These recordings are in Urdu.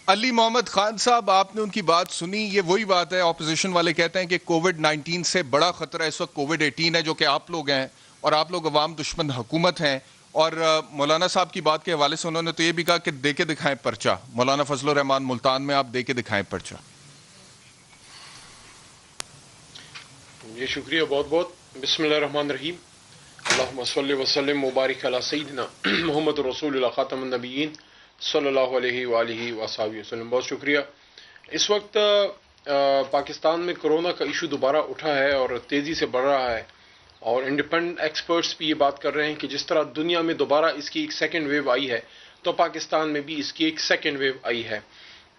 علی محمد خان صاحب، آپ نے ان کی بات سنی. یہ وہی بات ہے، اپوزیشن والے کہتے ہیں کہ کووڈ-19 سے بڑا خطرہ اس وقت کووڈ-18 ہے، جو کہ آپ لوگ ہیں اور آپ لوگ عوام دشمن حکومت ہیں. اور مولانا صاحب کی بات کے حوالے سے انہوں نے تو یہ بھی کہا کہ دے کے دکھائیں پرچہ. مولانا فضل الرحمان ملتان میں آپ دے کے دکھائیں پرچہ. جی شکریہ بہت بہت. بسم اللہ الرحمن الرحیم. اللہم صلی وسلم مبارک علی سیدنا محمد رسول اللہ خاتم النبیین صلی اللہ علیہ وآلہ وصحبہ وسلم. بہت شکریہ. اس وقت پاکستان میں کرونا کا ایشو دوبارہ اٹھا ہے اور تیزی سے بڑھ رہا ہے، اور انڈیپینڈنٹ ایکسپرٹس بھی یہ بات کر رہے ہیں کہ جس طرح دنیا میں دوبارہ اس کی ایک سیکنڈ ویو آئی ہے تو پاکستان میں بھی اس کی ایک سیکنڈ ویو آئی ہے.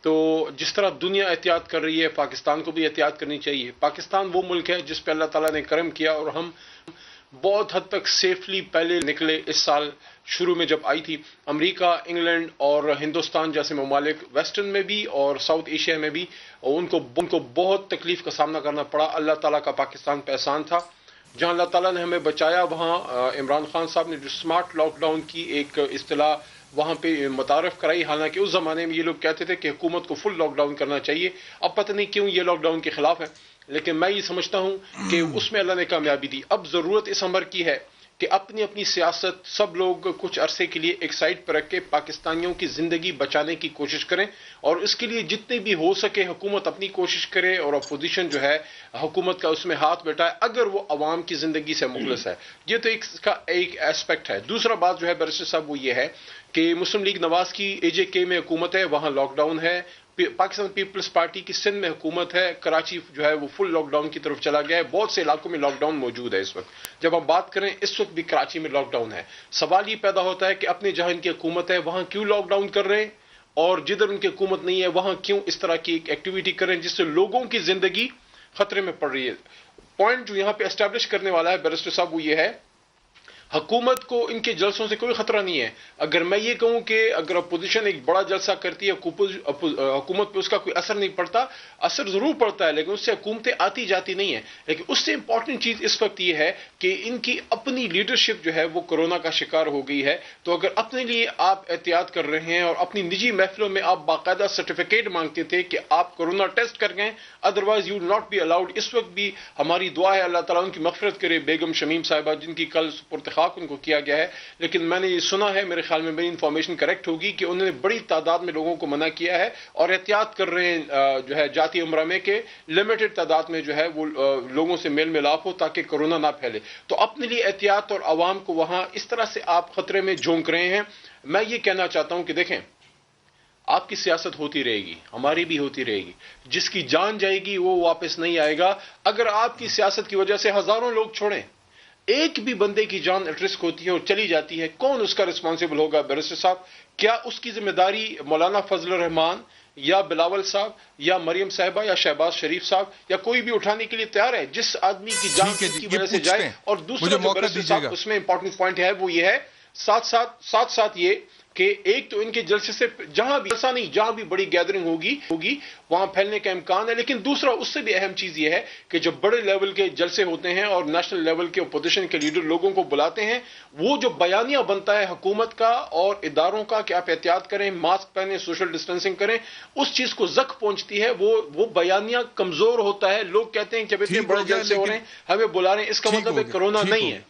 تو جس طرح دنیا احتیاط کر رہی ہے، پاکستان کو بھی احتیاط کرنی چاہیے. پاکستان وہ ملک ہے جس پہ اللہ تعالیٰ نے کرم کیا اور ہم بہت حد تک سیفلی پہلے نکلے. اس سال شروع میں جب آئی تھی، امریکہ، انگلینڈ اور ہندوستان جیسے ممالک ویسٹرن میں بھی اور ساؤتھ ایشیا میں بھی ان کو بہت تکلیف کا سامنا کرنا پڑا. اللہ تعالیٰ کا پاکستان پہ احسان تھا. جہاں اللہ تعالیٰ نے ہمیں بچایا، وہاں عمران خان صاحب نے جو اسمارٹ لاک ڈاؤن کی ایک اصطلاح وہاں پہ متعارف کرائی. حالانکہ اس زمانے میں یہ لوگ کہتے تھے کہ حکومت کو فل لاک ڈاؤن کرنا چاہیے. اب پتہ نہیں کیوں یہ لاک ڈاؤن کے خلاف ہے، لیکن میں یہ سمجھتا ہوں کہ اس میں اللہ نے کامیابی دی. اب ضرورت اس امر کی ہے کہ اپنی اپنی سیاست سب لوگ کچھ عرصے کے لیے ایک سائڈ پر رکھ کے پاکستانیوں کی زندگی بچانے کی کوشش کریں، اور اس کے لیے جتنے بھی ہو سکے حکومت اپنی کوشش کرے اور اپوزیشن جو ہے حکومت کا اس میں ہاتھ بیٹھائے اگر وہ عوام کی زندگی سے مخلص ہے. یہ تو اس کا ایک ایسپیکٹ ہے. دوسرا بات جو ہے بیرسٹر صاحب وہ یہ ہے کہ مسلم لیگ نواز کی AJK میں حکومت ہے، وہاں لاک ڈاؤن ہے. پاکستان پیپلز پارٹی کی سندھ میں حکومت ہے، کراچی جو ہے وہ فل لاک ڈاؤن کی طرف چلا گیا ہے. بہت سے علاقوں میں لاک ڈاؤن موجود ہے اس وقت. جب ہم بات کریں اس وقت بھی کراچی میں لاک ڈاؤن ہے. سوال یہ پیدا ہوتا ہے کہ اپنے جہاں ان کی حکومت ہے وہاں کیوں لاک ڈاؤن کر رہے ہیں، اور جدھر ان کی حکومت نہیں ہے وہاں کیوں اس طرح کی ایک ایکٹیویٹی کریں جس سے لوگوں کی زندگی خطرے میں پڑ رہی ہے. پوائنٹ جو یہاں پہ اسٹیبلش کرنے والا ہے بیرسٹر صاحب وہ یہ ہے، حکومت کو ان کے جلسوں سے کوئی خطرہ نہیں ہے. اگر میں یہ کہوں کہ اگر اپوزیشن ایک بڑا جلسہ کرتی ہے حکومت پہ اس کا کوئی اثر نہیں پڑتا، اثر ضرور پڑتا ہے لیکن اس سے حکومتیں آتی جاتی نہیں ہیں. لیکن اس سے امپورٹنٹ چیز اس وقت یہ ہے کہ ان کی اپنی لیڈرشپ جو ہے وہ کورونا کا شکار ہو گئی ہے. تو اگر اپنے لیے آپ احتیاط کر رہے ہیں اور اپنی نجی محفلوں میں آپ باقاعدہ سرٹیفکیٹ مانگتے تھے کہ آپ کورونا ٹیسٹ کر گئے، otherwise you will not be allowed. اس وقت بھی ہماری دعا ہے اللہ تعالیٰ ان کی مغفرت کرے. بیگم شمیم صاحبہ جن کی کل سپرد ان کو کیا گیا ہے، لیکن میں نے یہ سنا ہے، میرے خیال میں میری انفارمیشن کریکٹ ہوگی، کہ انہوں نے بڑی تعداد میں لوگوں کو منع کیا ہے اور احتیاط کر رہے ہیں جو ہے جاتی عمرہ میں کہ لمیٹڈ تعداد میں جو ہے وہ لوگوں سے میل ملاپ ہو تاکہ کورونا نہ پھیلے. تو اپنے لیے احتیاط اور عوام کو وہاں اس طرح سے آپ خطرے میں جھونک رہے ہیں. میں یہ کہنا چاہتا ہوں کہ دیکھیں، آپ کی سیاست ہوتی رہے گی، ہماری بھی ہوتی رہے گی. جس کی جان جائے گی وہ واپس نہیں آئے گا. اگر آپ کی سیاست کی وجہ سے ہزاروں لوگ چھوڑیں، ایک بھی بندے کی جان ایٹ رسک ہوتی ہے اور چلی جاتی ہے، کون اس کا رسپانسیبل ہوگا بیرسٹر صاحب؟ کیا اس کی ذمہ داری مولانا فضل الرحمان یا بلاول صاحب یا مریم صاحبہ یا شہباز شریف صاحب یا کوئی بھی اٹھانے کے لیے تیار ہے؟ جس آدمی کی جان کی وجہ سے جائے. اور دوسرا جو بیرسٹر صاحب اس میں امپورٹنٹ پوائنٹ ہے وہ یہ ہے، ساتھ یہ کہ ایک تو ان کے جلسے سے جہاں بھی جلسہ نہیں، جہاں بھی بڑی گیدرنگ ہوگی وہاں پھیلنے کا امکان ہے. لیکن دوسرا اس سے بھی اہم چیز یہ ہے کہ جب بڑے لیول کے جلسے ہوتے ہیں اور نیشنل لیول کے اپوزیشن کے لیڈر لوگوں کو بلاتے ہیں، وہ جو بیانیہ بنتا ہے حکومت کا اور اداروں کا کہ آپ احتیاط کریں، ماسک پہنیں، سوشل ڈسٹینسنگ کریں، اس چیز کو زخ پہنچتی ہے. وہ بیانیہ کمزور ہوتا ہے. لوگ کہتے ہیں کہ اتنے بڑے جلسے ہو رہے ہیں، ہمیں بلا رہے ہیں، اس کا مطلب ہے کورونا نہیں ہے.